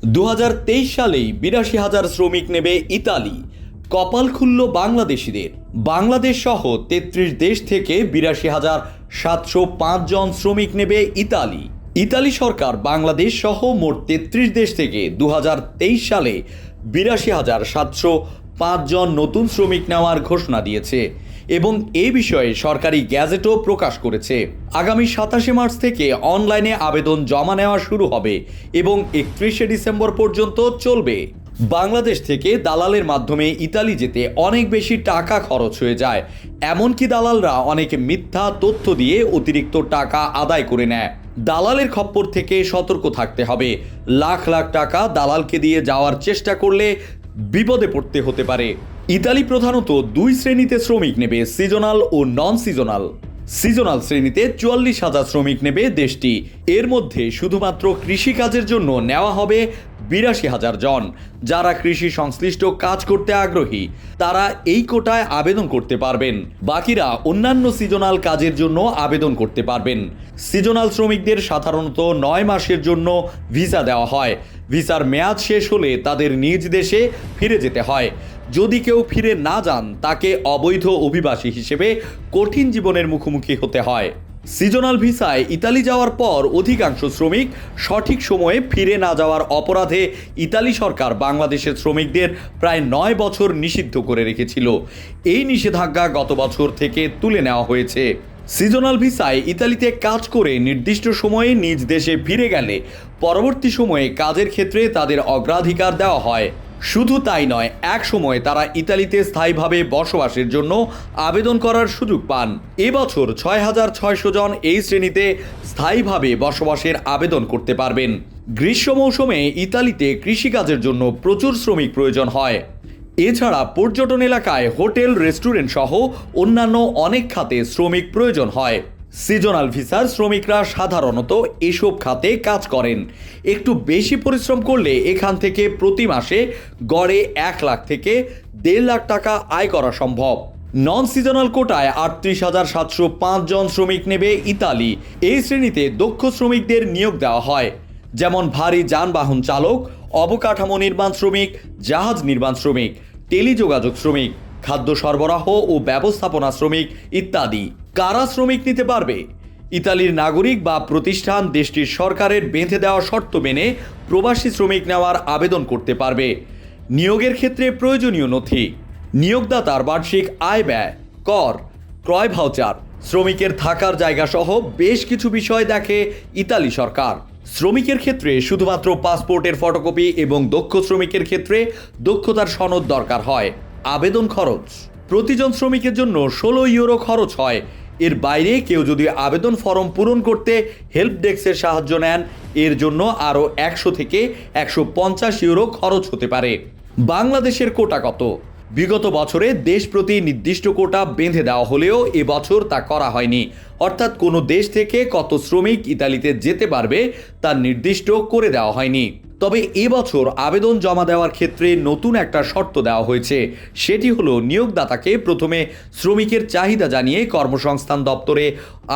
2023 সালেই ৮২,০০০ শ্রমিক নেবে ইতালি। কপাল খুলল বাংলাদেশিদের। বাংলাদেশ সহ ৩৩ দেশ থেকে ৮২,৭০৫ জন শ্রমিক নেবে ইতালি। ইতালি সরকার বাংলাদেশ সহ মোট ৩৩ দেশ থেকে 2023 সালে ৮২,৭০৫ জন নতুন শ্রমিক নেওয়ার ঘোষণা দিয়েছে এবং এ বিষয়ে সরকারি গ্যাজেটও প্রকাশ করেছে। আগামী ২৭ মার্চ থেকে অনলাইনে আবেদন জমা নেওয়া শুরু হবে এবং ৩১ ডিসেম্বর পর্যন্ত চলবে। বাংলাদেশ থেকে দালালের মাধ্যমে ইতালি যেতে অনেক বেশি টাকা খরচ হয়ে যায়। এমনকি দালালরা অনেক মিথ্যা তথ্য দিয়ে অতিরিক্ত টাকা আদায় করে নেয়। দালালের খপ্পর থেকে সতর্ক থাকতে হবে। লাখ লাখ টাকা দালালকে দিয়ে যাওয়ার চেষ্টা করলে বিপদে পড়তে হতে পারে। ইতালি প্রধানত দুই শ্রেণীতে শ্রমিক নেবে, সিজনাল ও নন সিজনাল। সিজনাল শ্রেণীতে ৪৪,০০০ শ্রমিক নেবে দেশটি। এর মধ্যে শুধুমাত্র কৃষিকাজের জন্য নেওয়া হবে ৮২,০০০ জন। যারা কৃষি সংশ্লিষ্ট কাজ করতে আগ্রহী তারা এই কোটায় আবেদন করতে পারবেন। বাকিরা অন্যান্য সিজনাল কাজের জন্য আবেদন করতে পারবেন। সিজনাল শ্রমিকদের সাধারণত ৯ মাসের জন্য ভিসা দেওয়া হয়। ভিসার মেয়াদ শেষ হলে তাদের নিজ দেশে ফিরে যেতে হয়। যদি কেউ ফিরে না যান তাকে অবৈধ অভিবাসী হিসেবে কঠিন জীবনের মুখোমুখি হতে হয়। সিজনাল ভিসায় ইতালি যাওয়ার পর অধিকাংশ শ্রমিক সঠিক সময়ে ফিরে না যাওয়ার অপরাধে ইতালি সরকার বাংলাদেশের শ্রমিকদের প্রায় ৯ বছর নিষিদ্ধ করে রেখেছিল। এই নিষেধাজ্ঞা গত বছর থেকে তুলে নেওয়া হয়েছে। সিজনাল ভিসায় ইতালিতে কাজ করে নির্দিষ্ট সময়ে নিজ দেশে ফিরে গেলে পরবর্তী সময়ে কাজের ক্ষেত্রে তাদের অগ্রাধিকার দেওয়া হয়। শুধু তাই নয়, এক সময় তারা ইতালিতে স্থায়ীভাবে বসবাসের জন্য আবেদন করার সুযোগ পান। এবছর ৬,৬০০ জন এই শ্রেণীতে স্থায়ীভাবে বসবাসের আবেদন করতে পারবেন। গ্রীষ্ম মৌসুমে ইতালিতে কৃষিকাজের জন্য প্রচুর শ্রমিক প্রয়োজন হয়। এছাড়া পর্যটন এলাকায় হোটেল, রেস্টুরেন্ট সহ অন্যান্য অনেক খাতে শ্রমিক প্রয়োজন হয়। সিজনাল ভিসার শ্রমিকরা সাধারণত এসব খাতে কাজ করেন। একটু বেশি পরিশ্রম করলে এখান থেকে প্রতি মাসে গড়ে ১ লাখ থেকে ১.৫ লাখ টাকা আয় করা সম্ভব। নন সিজনাল কোটায় ৩৮,৭০৫ জন শ্রমিক নেবে ইতালি। এই শ্রেণীতে দক্ষ শ্রমিকদের নিয়োগ দেওয়া হয়, যেমন ভারী যানবাহন চালক, অবকাঠামো নির্মাণ শ্রমিক, জাহাজ নির্মাণ শ্রমিক, টেলিযোগাযোগ শ্রমিক, খাদ্য সরবরাহ ও ব্যবস্থাপনা শ্রমিক ইত্যাদি। কারা শ্রমিক নিতে পারবে? ইতালির নাগরিক বা প্রতিষ্ঠান দেশটির সরকারের বেঁধে দেওয়া শর্ত মেনে প্রবাসী শ্রমিক নেওয়ার আবেদন করতে পারবে। নিয়োগের ক্ষেত্রে প্রয়োজনীয় নথি: নিয়োগদাতার বার্ষিক আয় ব্যয়, কর, ক্রয় ভাউচার, শ্রমিকের থাকার জায়গা সহ বেশ কিছু বিষয় দেখে ইতালি সরকার। শ্রমিকের ক্ষেত্রে শুধুমাত্র পাসপোর্টের ফটোকপি এবং দক্ষ শ্রমিকের ক্ষেত্রে দক্ষতার সনদ দরকার হয়। আবেদন খরচ: প্রতিজন শ্রমিকের জন্য ১৬ ইউরো খরচ হয়। এর বাইরে কেউ যদি আবেদন ফর্ম পূরণ করতে হেল্প ডেস্কের সাহায্য নেন, এর জন্য আরও ১০০ থেকে ১৫০ ইউরো খরচ হতে পারে। বাংলাদেশের কোটা কত? বিগত বছরে দেশ প্রতি নির্দিষ্ট কোটা বেঁধে দেওয়া হলেও এবছর তা করা হয়নি। অর্থাৎ কোনো দেশ থেকে কত শ্রমিক ইতালিতে যেতে পারবে তা নির্দিষ্ট করে দেওয়া হয়নি। তবে এবছর আবেদন জমা দেওয়ার ক্ষেত্রে নতুন একটা শর্ত দেওয়া হয়েছে। সেটি হলো নিয়োগদাতাকে প্রথমে শ্রমিকের চাহিদা জানিয়ে কর্মসংস্থান দপ্তরে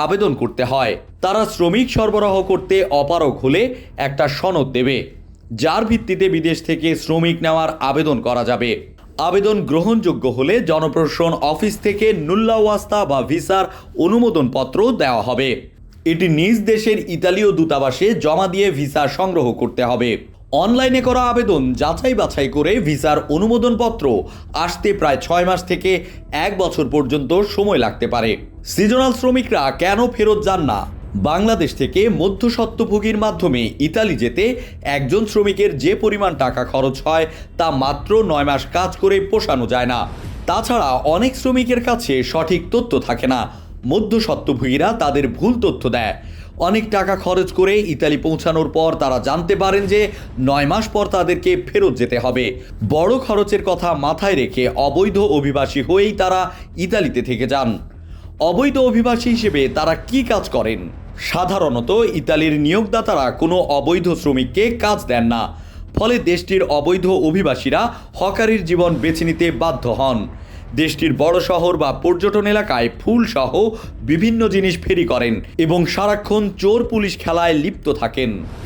আবেদন করতে হয়। তারা শ্রমিক সরবরাহ করতে অপারগ হলে একটা সনদ দেবে, যার ভিত্তিতে বিদেশ থেকে শ্রমিক নেওয়ার আবেদন করা যাবে। আবেদন গ্রহণযোগ্য হলে জনপ্রশাসন অফিস থেকে নুল্লাওয়াস্তা বা ভিসার অনুমোদন পত্র দেওয়া হবে। এটি নিজ দেশের ইতালীয় দূতাবাসে জমা দিয়ে ভিসা সংগ্রহ করতে হবে। অনলাইনে করা আবেদন যাচাই বাছাই করে ভিসার অনুমোদনপত্র আসতে প্রায় ৬ মাস থেকে ১ বছর পর্যন্ত সময় লাগতে পারে। সিজনাল শ্রমিকরা কেন ফেরত যান না? বাংলাদেশ থেকে মধ্যস্বত্বভোগীর মাধ্যমে ইতালি যেতে একজন শ্রমিকের যে পরিমাণ টাকা খরচ হয় তা মাত্র ৯ মাস কাজ করে পোষানো যায় না। তাছাড়া অনেক শ্রমিকের কাছে সঠিক তথ্য থাকে না। মধ্যস্বত্বভোগীরা তাদের ভুল তথ্য দেয়। অনেক টাকা খরচ করে ইতালি পৌঁছানোর পর তারা জানতে পারেন যে ৯ মাস পর তাদেরকে ফেরত যেতে হবে। বড় খরচের কথা মাথায় রেখে অবৈধ অভিবাসী হয়েই তারা ইতালিতে থেকে যান। অবৈধ অভিবাসী হিসেবে তারা কি কাজ করেন? সাধারণত ইতালির নিয়োগদাতারা কোনো অবৈধ শ্রমিককে কাজ দেন না। ফলে দেশটির অবৈধ অভিবাসীরা হকারির জীবন বেছে নিতে বাধ্য হন। দেশটির বড় শহর বা পর্যটন এলাকায় ফুল সহ বিভিন্ন জিনিস ফেরি করেন এবং সারাক্ষণ চোর পুলিশ খেলায় লিপ্ত থাকেন।